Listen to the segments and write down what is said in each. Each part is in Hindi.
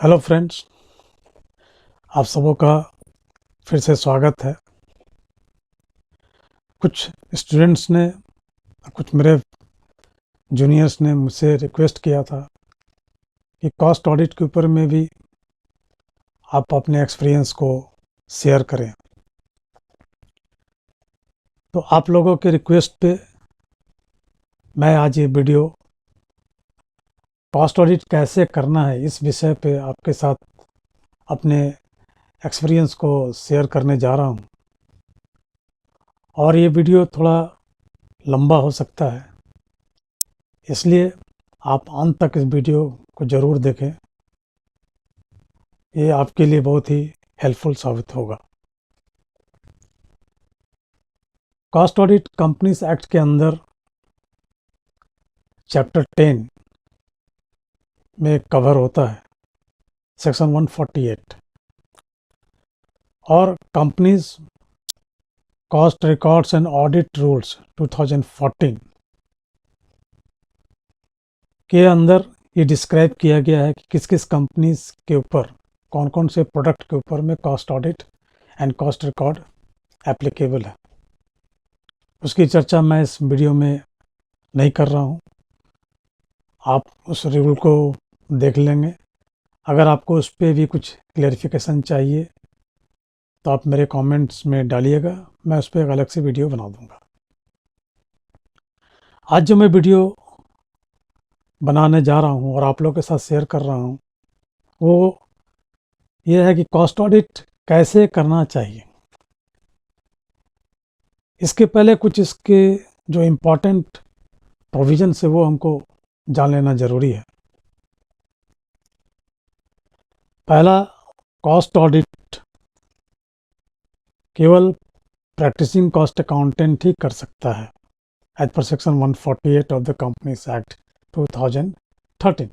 हेलो फ्रेंड्स, आप सबों का फिर से स्वागत है। कुछ स्टूडेंट्स ने, कुछ मेरे जूनियर्स ने मुझसे रिक्वेस्ट किया था कि कॉस्ट ऑडिट के ऊपर में भी आप अपने एक्सपीरियंस को शेयर करें। तो आप लोगों के रिक्वेस्ट पे मैं आज ये वीडियो कॉस्ट ऑडिट कैसे करना है इस विषय पे आपके साथ अपने एक्सपीरियंस को शेयर करने जा रहा हूँ। और ये वीडियो थोड़ा लंबा हो सकता है, इसलिए आप अंत तक इस वीडियो को ज़रूर देखें। ये आपके लिए बहुत ही हेल्पफुल साबित होगा। कॉस्ट ऑडिट कंपनीज एक्ट के अंदर चैप्टर 10 में कवर होता है, सेक्शन 148, और companies cost records and audit rules 2014 के अंदर ये डिस्क्राइब किया गया है कि किस किस कंपनीज के ऊपर, कौन कौन से प्रोडक्ट के ऊपर में cost audit and cost record applicable है। उसकी चर्चा मैं इस वीडियो में नहीं कर रहा हूँ, आप उस रूल को देख लेंगे। अगर आपको उस पर भी कुछ क्लेरिफिकेशन चाहिए तो आप मेरे कमेंट्स में डालिएगा, मैं उस पर एक अलग से वीडियो बना दूंगा। आज जो मैं वीडियो बनाने जा रहा हूँ और आप लोगों के साथ शेयर कर रहा हूँ वो ये है कि कॉस्ट ऑडिट कैसे करना चाहिए। इसके पहले कुछ इसके जो इम्पोर्टेंट प्रोविजन है वो हमको जान लेना ज़रूरी है। पहला, कॉस्ट ऑडिट केवल प्रैक्टिसिंग कॉस्ट अकाउंटेंट ही कर सकता है, as per section 148 of the Companies Act 2013।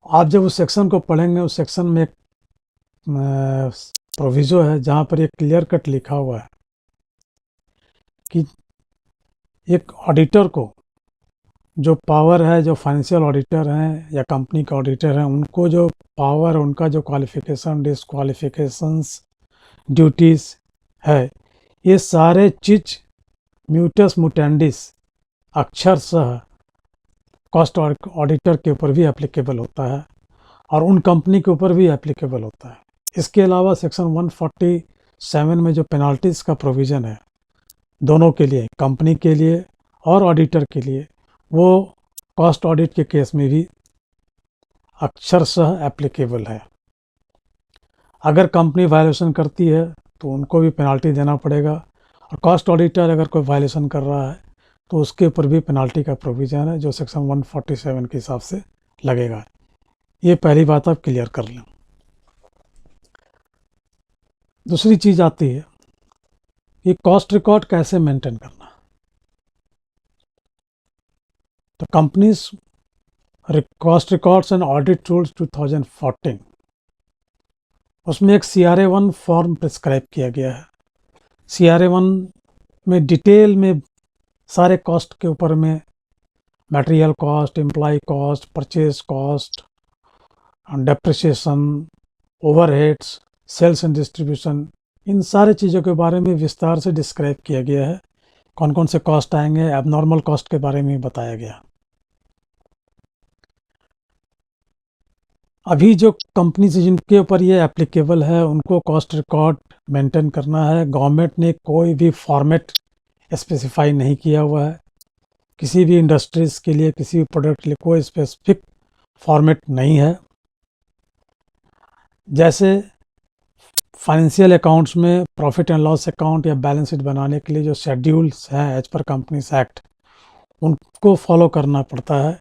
आप जब उस सेक्शन को पढ़ेंगे, उस सेक्शन में एक प्रोविज़ो है जहाँ पर एक क्लियर कट लिखा हुआ है कि एक ऑडिटर को जो पावर है, जो फाइनेंशियल ऑडिटर हैं या कंपनी का ऑडिटर हैं, उनको जो पावर, उनका जो क्वालिफिकेशन, डिसक्वालिफिकेशंस, ड्यूटीज़ है, ये सारे चीज़ म्यूटस मुटेंडिस अक्षरशः कॉस्ट ऑडिटर के ऊपर भी एप्लीकेबल होता है और उन कंपनी के ऊपर भी एप्लीकेबल होता है। इसके अलावा सेक्शन 147 में जो पेनाल्टीज़ का प्रोविज़न है दोनों के लिए, कंपनी के लिए और ऑडिटर के लिए, वो कॉस्ट ऑडिट के केस में भी अक्षरशः एप्लीकेबल है। अगर कंपनी वायलेशन करती है तो उनको भी पेनाल्टी देना पड़ेगा, और कॉस्ट ऑडिटर अगर कोई वायलेशन कर रहा है तो उसके ऊपर भी पेनाल्टी का प्रोविज़न है जो सेक्शन 147 के हिसाब से लगेगा। ये पहली बात आप क्लियर कर लें। दूसरी चीज़ आती है कि कॉस्ट रिकॉर्ड कैसे मेंटेन करना। तो companies cost records and audit rules 2014, उसमें एक CRA1 फॉर्म प्रिस्क्राइब किया गया है। CRA1 में डिटेल में सारे कॉस्ट के ऊपर में material cost, employ cost, purchase cost, depreciation, overheads, sales and distribution, इन सारे चीज़ों के बारे में विस्तार से डिस्क्राइब किया गया है। कौन कौन से कॉस्ट आएंगे, एबनॉर्मल कॉस्ट के बारे में बताया गया। अभी जो कंपनी से जिनके ऊपर ये एप्लीकेबल है उनको कॉस्ट रिकॉर्ड मेंटेन करना है। गवर्नमेंट ने कोई भी फॉर्मेट स्पेसिफाई नहीं किया हुआ है। किसी भी इंडस्ट्रीज़ के लिए, किसी भी प्रोडक्ट के लिए कोई स्पेसिफिक फॉर्मेट नहीं है। जैसे फाइनेंशियल अकाउंट्स में प्रॉफिट एंड लॉस अकाउंट या बैलेंस शीट बनाने के लिए जो शेड्यूल्स हैं एज पर कंपनीज एक्ट, उनको फॉलो करना पड़ता है।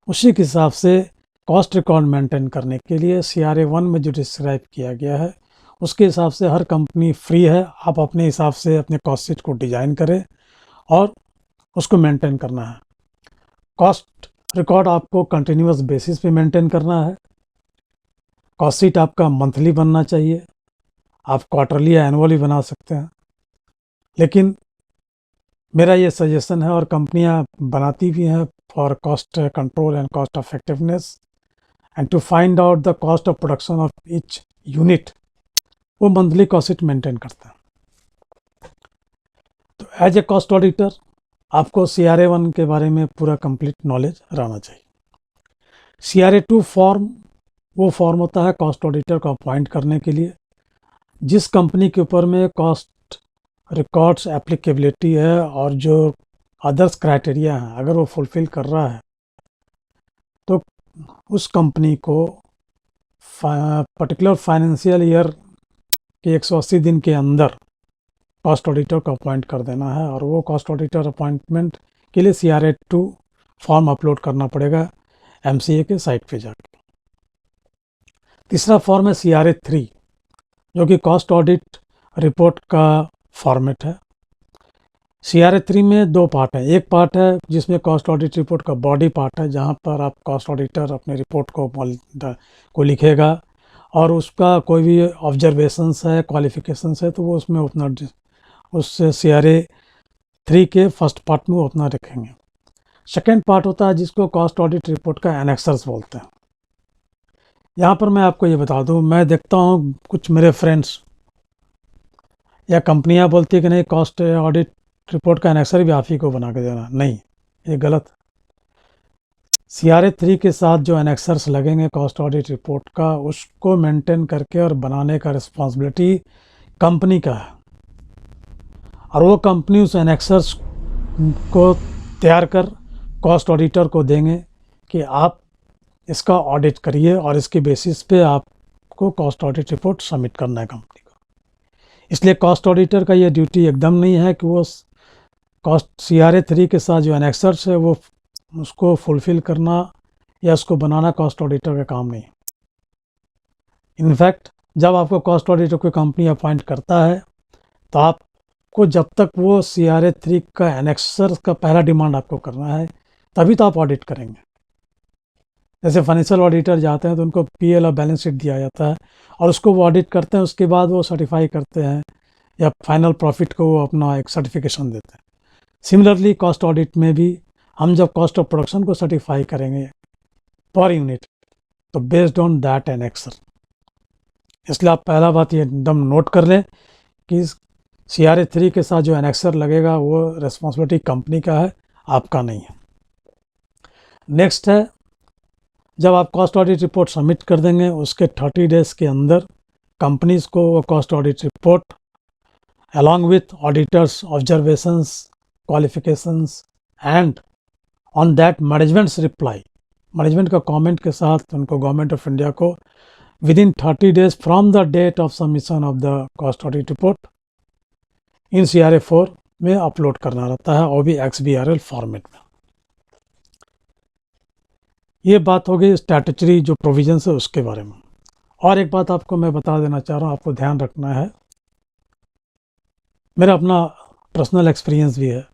उसी के हिसाब से कॉस्ट रिकॉर्ड मेंटेन करने के लिए CRA1 में जो डिस्क्राइब किया गया है उसके हिसाब से हर कंपनी फ्री है। आप अपने हिसाब से अपने कॉस्ट शीट को डिज़ाइन करें और उसको मेंटेन करना है। कॉस्ट रिकॉर्ड आपको कंटिन्यूस बेसिस पे मेंटेन करना है। कॉस्ट शीट आपका मंथली बनना चाहिए, आप क्वार्टरली या एनुअली बना सकते हैं, लेकिन मेरा ये सजेशन है और कंपनियां बनाती भी हैं for cost control and cost effectiveness and to find out the cost of production of each unit, वो मंथली कॉस्ट शीट मेंटेन करता है। तो एज ए कॉस्ट ऑडिटर आपको CRA 1 के बारे में पूरा कंप्लीट नॉलेज रहना चाहिए। CRA 2 फॉर्म वो फॉर्म होता है कॉस्ट ऑडिटर को अपॉइंट करने के लिए। जिस कंपनी के ऊपर में कॉस्ट रिकॉर्ड्स एप्लीकेबिलिटी है और जो अदर्स क्राइटेरिया हैं अगर वो फुलफ़िल कर रहा है तो उस कंपनी को पर्टिकुलर फाइनेंशियल ईयर के 180 दिन के अंदर कॉस्ट ऑडिटर को अपॉइंट कर देना है, और वो कॉस्ट ऑडिटर अपॉइंटमेंट के लिए CRA 2 फॉर्म अपलोड करना पड़ेगा MCA के साइट पे जाकर। तीसरा फॉर्म है CRA 3, जो कि कॉस्ट ऑडिट रिपोर्ट का फॉर्मेट है। CRA 3 में 2 पार्ट हैं। एक पार्ट है जिसमें कॉस्ट ऑडिट रिपोर्ट का बॉडी पार्ट है, जहां पर आप कॉस्ट ऑडिटर अपने रिपोर्ट को लिखेगा और उसका कोई भी ऑब्जर्वेशंस है, क्वालिफिकेशंस है, तो वो उसमें अपना उससे CRA 3 के फर्स्ट पार्ट में वो अपना रखेंगे। सेकेंड पार्ट होता है जिसको कॉस्ट ऑडिट रिपोर्ट का एनेक्सर्स बोलते हैं। यहाँ पर मैं आपको ये बता दूँ, मैं देखता हूँ कुछ मेरे फ्रेंड्स या कंपनियाँ बोलती है कि नहीं कॉस्ट ऑडिट रिपोर्ट का एनेक्सर भी आप ही को बना के देना। नहीं, ये गलत। CRA 3 के साथ जो एनेक्सर्स लगेंगे कॉस्ट ऑडिट रिपोर्ट का, उसको मेंटेन करके और बनाने का रिस्पॉन्सिबिलिटी कंपनी का है, और वो कंपनी उस एनेक्सर्स को तैयार कर कॉस्ट ऑडिटर को देंगे कि आप इसका ऑडिट करिए और इसके बेसिस पे आपको कॉस्ट ऑडिट रिपोर्ट सबमिट करना है कंपनी को। इसलिए कॉस्ट ऑडिटर का ये ड्यूटी एकदम नहीं है कि वो कॉस्ट CRA 3 के साथ जो एनेक्सर्स है वो उसको फुलफ़िल करना या उसको बनाना कॉस्ट ऑडिटर का काम नहीं है। इनफैक्ट जब आपको कॉस्ट ऑडिटर कोई कंपनी अपॉइंट करता है तो आपको जब तक वो CRA 3 का एनेक्सर का पहला डिमांड आपको करना है तभी तो आप ऑडिट करेंगे। जैसे फाइनेंशियल ऑडिटर जाते हैं तो उनको PL और बैलेंस शीट दिया जाता है और उसको वो ऑडिट करते हैं, उसके बाद वो सर्टिफाई करते हैं या फाइनल प्रॉफिट को वो अपना एक सर्टिफिकेशन देते हैं। सिमिलरली कॉस्ट ऑडिट में भी हम जब कॉस्ट ऑफ प्रोडक्शन को सर्टिफाई करेंगे पर यूनिट तो बेस्ड ऑन दैट एनेक्सर। इसलिए आप पहला बात ये एकदम नोट कर लें कि CRA 3 के साथ जो एनेक्सर लगेगा वो रिस्पॉन्सिबिलिटी कंपनी का है, आपका नहीं है। नेक्स्ट है, जब आप कॉस्ट ऑडिट रिपोर्ट सबमिट कर देंगे उसके 30 डेज़ के अंदर कंपनीज को वो cost audit report along with auditors' observations, qualifications and on that management's reply, management का कमेंट के साथ उनको गवर्नमेंट ऑफ इंडिया को within 30 days from the date of submission of the cost audit report in CRA 4 में अपलोड करना रहता है, और भी XBRL फॉर्मेट में। ये बात हो गई स्टैट्यूटरी जो प्रोविजंस है उसके बारे में। और एक बात आपको मैं बता देना चाह रहा हूँ, आपको ध्यान रखना है, मेरा अपना पर्सनल एक्सपीरियंस भी है।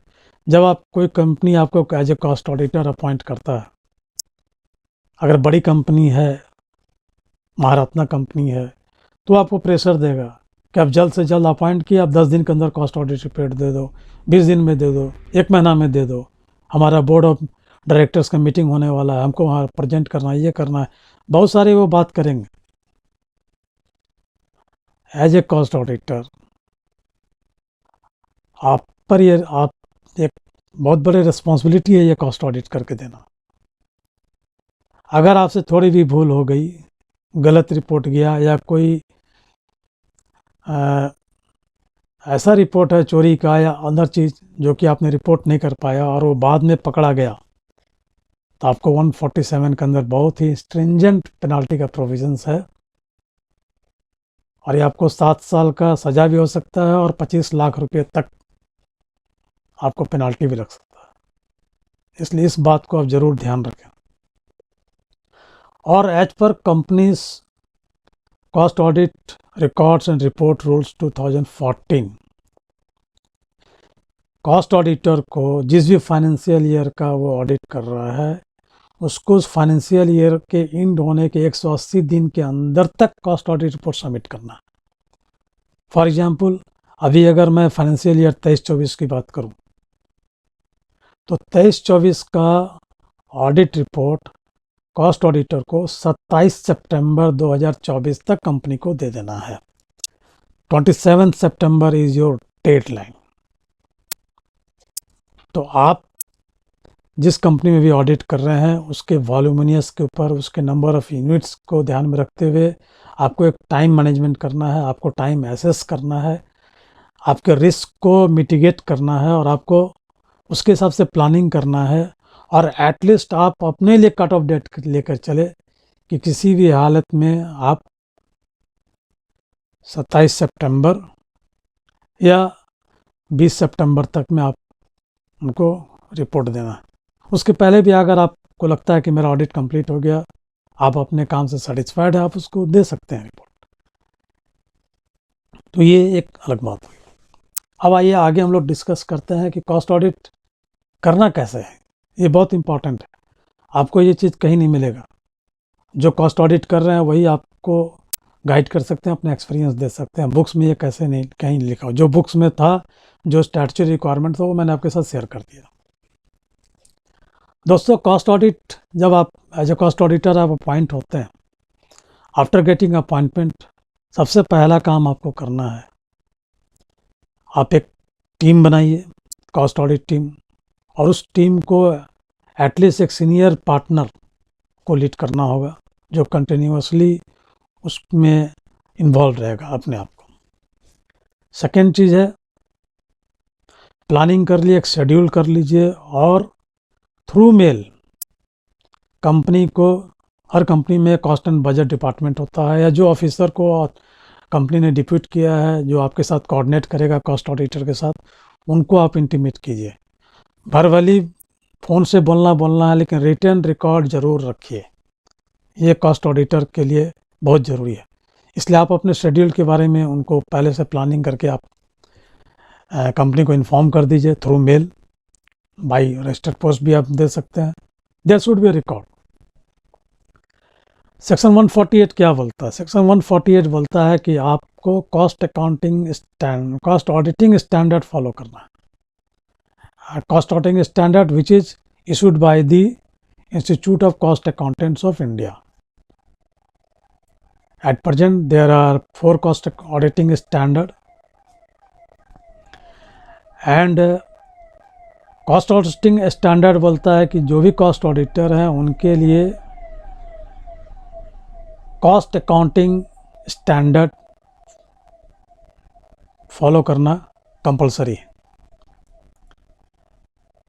जब आप कोई कंपनी आपको as a cost auditor appoint करता है, अगर बड़ी कंपनी है, महारत्ना कंपनी है, तो आपको प्रेशर देगा कि आप जल्द से जल्द अपॉइंट किए, आप 10 दिन के अंदर कॉस्ट ऑडिट रिपोर्ट दे दो, 20 दिन में दे दो, 1 महीना में दे दो, हमारा बोर्ड ऑफ डायरेक्टर्स का मीटिंग होने वाला है, हमको वहाँ प्रेजेंट करना है, ये करना है, बहुत सारे वो बात करेंगे। एज ए कॉस्ट ऑडिटर आप पर ये आप एक बहुत बड़ी रिस्पॉन्सिबिलिटी है ये कॉस्ट ऑडिट करके देना। अगर आपसे थोड़ी भी भूल हो गई, गलत रिपोर्ट गया या कोई ऐसा रिपोर्ट है चोरी का या अदर चीज़ जो कि आपने रिपोर्ट नहीं कर पाया और वो बाद में पकड़ा गया, तो आपको 147 के अंदर बहुत ही स्ट्रिंजेंट पेनाल्टी का प्रोविजंस है, और ये आपको 7 साल का सज़ा भी हो सकता है और 25 लाख रुपए तक आपको पेनाल्टी भी लग सकता है। इसलिए इस बात को आप ज़रूर ध्यान रखें। और as per Companies cost audit records and report rules 2014, कॉस्ट ऑडिटर को जिस भी फाइनेंशियल ईयर का वो ऑडिट कर रहा है उसको उस फाइनेंशियल ईयर के एंड होने के 180 दिन के अंदर तक कॉस्ट ऑडिट रिपोर्ट सबमिट करना है। फॉर एग्जांपल, अभी अगर मैं फाइनेंशियल ईयर 23-24 की बात करूं तो 23-24 का ऑडिट रिपोर्ट कॉस्ट ऑडिटर को 27 सितंबर 2024 तक कंपनी को दे देना है। 27 सितंबर इज योर डेडलाइन। तो आप जिस कंपनी में भी ऑडिट कर रहे हैं उसके वॉल्यूमिनियस के ऊपर, उसके नंबर ऑफ़ यूनिट्स को ध्यान में रखते हुए आपको एक टाइम मैनेजमेंट करना है, आपको टाइम एसेस करना है, आपके रिस्क को मिटिगेट करना है और आपको उसके हिसाब से प्लानिंग करना है। और एटलीस्ट आप अपने लिए कट ऑफ डेट लेकर चले कि किसी भी हालत में आप 27 सितंबर या 20 सितंबर तक में आप उनको रिपोर्ट देना है। उसके पहले भी अगर आपको लगता है कि मेरा ऑडिट कंप्लीट हो गया, आप अपने काम से सेटिस्फाइड है, आप उसको दे सकते हैं रिपोर्ट। तो ये एक अलग बात हुई। अब आइए आगे हम लोग डिस्कस करते हैं कि कॉस्ट ऑडिट करना कैसे है। ये बहुत इंपॉर्टेंट है, आपको ये चीज़ कहीं नहीं मिलेगा। जो कॉस्ट ऑडिट कर रहे हैं वही आपको गाइड कर सकते हैं, अपने एक्सपीरियंस दे सकते हैं। बुक्स में ये कैसे नहीं कहीं लिखा हो, जो बुक्स में था, जो स्टैट्यूटरी रिक्वायरमेंट था, वो मैंने आपके साथ शेयर कर दिया। दोस्तों, कॉस्ट ऑडिट जब आप एज ए कॉस्ट ऑडिटर आप अपॉइंट होते हैं, आफ्टर गेटिंग अपॉइंटमेंट सबसे पहला काम आपको करना है, आप एक टीम बनाइए, कॉस्ट ऑडिट टीम, और उस टीम को एटलीस्ट एक सीनियर पार्टनर को लीड करना होगा जो कंटिन्यूसली उसमें इन्वॉल्व रहेगा अपने आप को। सेकेंड चीज़ है, प्लानिंग कर लिए, एक शेड्यूल कर लीजिए और थ्रू मेल कंपनी को, हर कंपनी में कॉस्ट एंड बजट डिपार्टमेंट होता है, या जो ऑफिसर को कंपनी ने डिप्यूट किया है जो आपके साथ कोऑर्डिनेट करेगा कॉस्ट ऑडिटर के साथ, उनको आप इंटीमेट कीजिए। वर्बली फ़ोन से बोलना है, लेकिन रिटन रिकॉर्ड ज़रूर रखिए। ये कॉस्ट ऑडिटर के लिए बहुत ज़रूरी है। इसलिए आप अपने शेड्यूल के बारे में उनको पहले से प्लानिंग करके आप कंपनी को इन्फॉर्म कर दीजिए through mail, by registered post भी आप दे सकते हैं। There should be record. Section 148 क्या बोलता है? सेक्शन 148 बोलता है कि आपको कॉस्ट ऑडिटिंग स्टैंडर्ड फॉलो करना है। Cost auditing standard which is issued by the institute of cost accountants of India. At present there are 4 cost auditing standard, and cost auditing standard बोलता है कि जो भी कॉस्ट ऑडिटर हैं उनके लिए कॉस्ट अकाउंटिंग स्टैंडर्ड फॉलो करना कंपलसरी है।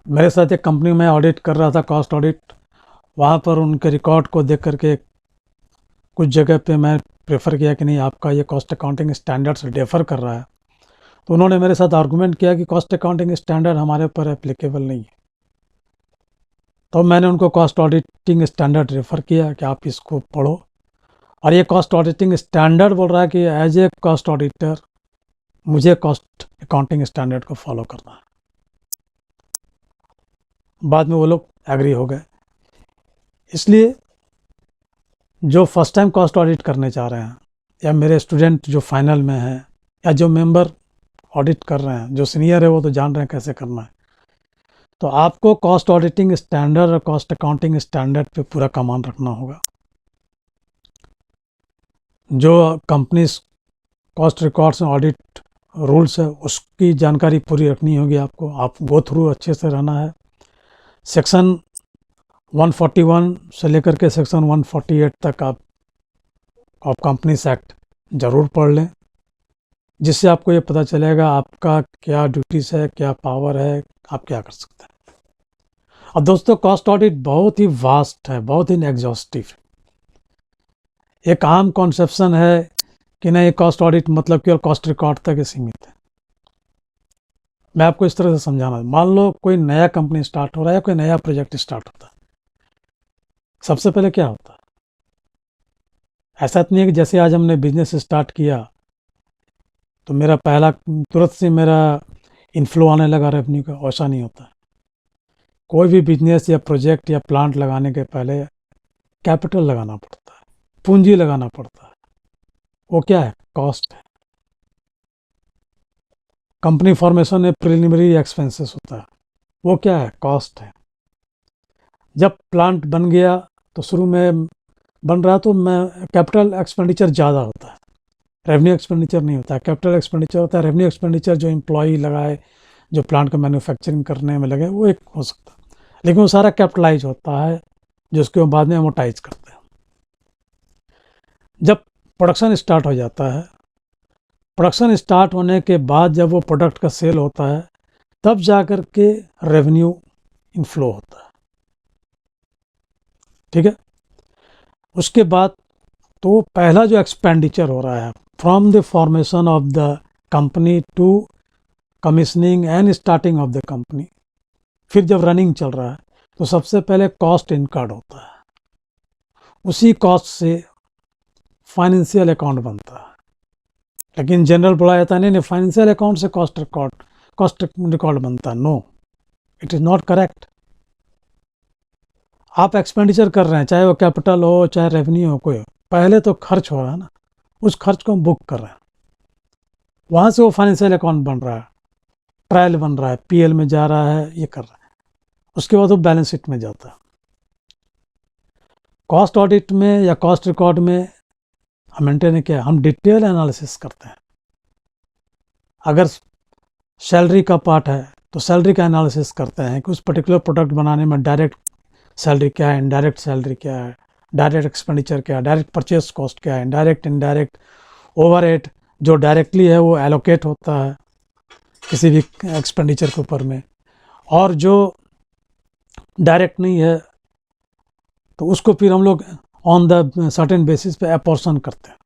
मेरे साथ एक कंपनी में ऑडिट कर रहा था, कॉस्ट ऑडिट, वहाँ पर उनके रिकॉर्ड को देख करके कुछ जगह पे मैं प्रेफर किया कि नहीं, आपका ये कॉस्ट अकाउंटिंग स्टैंडर्ड से डिफ़र कर रहा है। तो उन्होंने मेरे साथ आर्गूमेंट किया कि कॉस्ट अकाउंटिंग स्टैंडर्ड हमारे ऊपर एप्लीकेबल नहीं है। तो मैंने उनको कॉस्ट ऑडिटिंग स्टैंडर्ड रेफ़र किया कि आप इसको पढ़ो, और ये कॉस्ट ऑडिटिंग स्टैंडर्ड बोल रहा है कि एज ए कॉस्ट ऑडिटर मुझे कॉस्ट अकाउंटिंग स्टैंडर्ड को फॉलो करना है। बाद में वो लोग एग्री हो गए। इसलिए जो फर्स्ट टाइम कॉस्ट ऑडिट करने चाह रहे हैं, या मेरे स्टूडेंट जो फाइनल में हैं, या जो मेंबर ऑडिट कर रहे हैं, जो सीनियर है वो तो जान रहे हैं कैसे करना है, तो आपको कॉस्ट ऑडिटिंग स्टैंडर्ड और कॉस्ट अकाउंटिंग स्टैंडर्ड पे पूरा कमांड रखना होगा। जो company cost records and audit rules है उसकी जानकारी पूरी रखनी होगी आपको। आप गो थ्रू अच्छे से रहना है। सेक्शन 141 से लेकर के सेक्शन 148 तक आप कंपनीज एक्ट ज़रूर पढ़ लें, जिससे आपको ये पता चलेगा आपका क्या ड्यूटीज़ है, क्या पावर है, आप क्या कर सकते हैं। अब दोस्तों, कॉस्ट ऑडिट बहुत ही वास्ट है, बहुत ही एग्जॉस्टिव है। एक आम कॉन्सेप्शन है कि नहीं, कॉस्ट ऑडिट मतलब केवल कॉस्ट रिकॉर्ड तक ही सीमित है। मैं आपको इस तरह से समझाना, मान लो कोई नया कंपनी स्टार्ट हो रहा है, कोई नया प्रोजेक्ट स्टार्ट होता है, सबसे पहले क्या होता है? ऐसा नहीं है कि जैसे आज हमने बिजनेस स्टार्ट किया तो मेरा पहला तुरंत से मेरा इनफ्लो आने लगा रेवेन्यू का, ऐसा नहीं होता है। कोई भी बिजनेस या प्रोजेक्ट या प्लांट लगाने के पहले कैपिटल लगाना पड़ता है, पूंजी लगाना पड़ता है। वो क्या है? कॉस्ट है। कंपनी फॉर्मेशन में प्रिलिमिनरी एक्सपेंसेस होता है, वो क्या है? कॉस्ट है। जब प्लांट बन गया तो शुरू में बन रहा तो मैं कैपिटल एक्सपेंडिचर ज़्यादा होता है, रेवेन्यू एक्सपेंडिचर नहीं होता है। कैपिटल एक्सपेंडिचर होता है, रेवेन्यू एक्सपेंडिचर जो एम्प्लॉई लगाए, जो प्लांट का मैन्युफैक्चरिंग करने में लगे, वो एक हो सकता है, लेकिन वो सारा कैपिटलाइज होता है जिसको हम बाद में अमोर्टाइज करते हैं। जब प्रोडक्शन स्टार्ट हो जाता है, प्रोडक्शन स्टार्ट होने के बाद जब वो प्रोडक्ट का सेल होता है, तब जाकर के रेवेन्यू इनफ्लो होता है, ठीक है। उसके बाद तो पहला जो एक्सपेंडिचर हो रहा है from the formation of the company to commissioning and starting of the company, फिर जब रनिंग चल रहा है तो सबसे पहले कॉस्ट इनकर्ड होता है, उसी कॉस्ट से फाइनेंशियल अकाउंट बनता है। लेकिन जनरल बोला जाता है नहीं, फाइनेंशियल अकाउंट से कॉस्ट रिकॉर्ड बनता है। No, it is not correct. आप एक्सपेंडिचर कर रहे हैं, चाहे वो कैपिटल हो चाहे रेवेन्यू हो, कोई हो, पहले तो खर्च हो रहा है ना, उस खर्च को हम बुक कर रहे हैं, वहाँ से वो फाइनेंशियल अकाउंट बन रहा है, ट्रायल बन रहा है, पीएल में जा रहा है, ये कर रहा है, उसके बाद वो बैलेंस शीट में जाता है। कॉस्ट ऑडिट में या कॉस्ट रिकॉर्ड में हम मेंटेन किया, हम डिटेल एनालिसिस करते हैं। अगर सैलरी का पार्ट है तो सैलरी का एनालिसिस करते हैं कि उस पर्टिकुलर प्रोडक्ट बनाने में डायरेक्ट सैलरी क्या है, इनडायरेक्ट सैलरी क्या है, डायरेक्ट एक्सपेंडिचर क्या है, डायरेक्ट परचेस कॉस्ट क्या है, डायरेक्ट इनडायरेक्ट ओवरहेड जो डायरेक्टली है वो एलोकेट होता है किसी भी एक्सपेंडिचर के ऊपर में, और जो डायरेक्ट नहीं है तो उसको फिर हम लोग ऑन द सर्टेन बेसिस पे अपोर्शन करते हैं।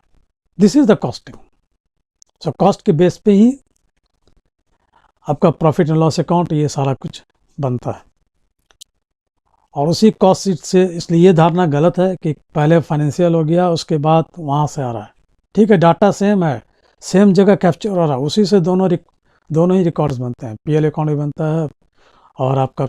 This is the costing. So cost के बेस पे ही आपका प्रॉफिट एंड लॉस अकाउंट ये सारा कुछ बनता है। और उसी कॉस्ट शीट से, इसलिए ये धारणा गलत है कि पहले फाइनेंशियल हो गया उसके बाद वहाँ से आ रहा है। ठीक है, डाटा सेम है, सेम जगह कैप्चर हो रहा है, उसी से दोनों ही रिकॉर्ड्स बनते हैं, पीएल अकाउंट भी बनता है और आपका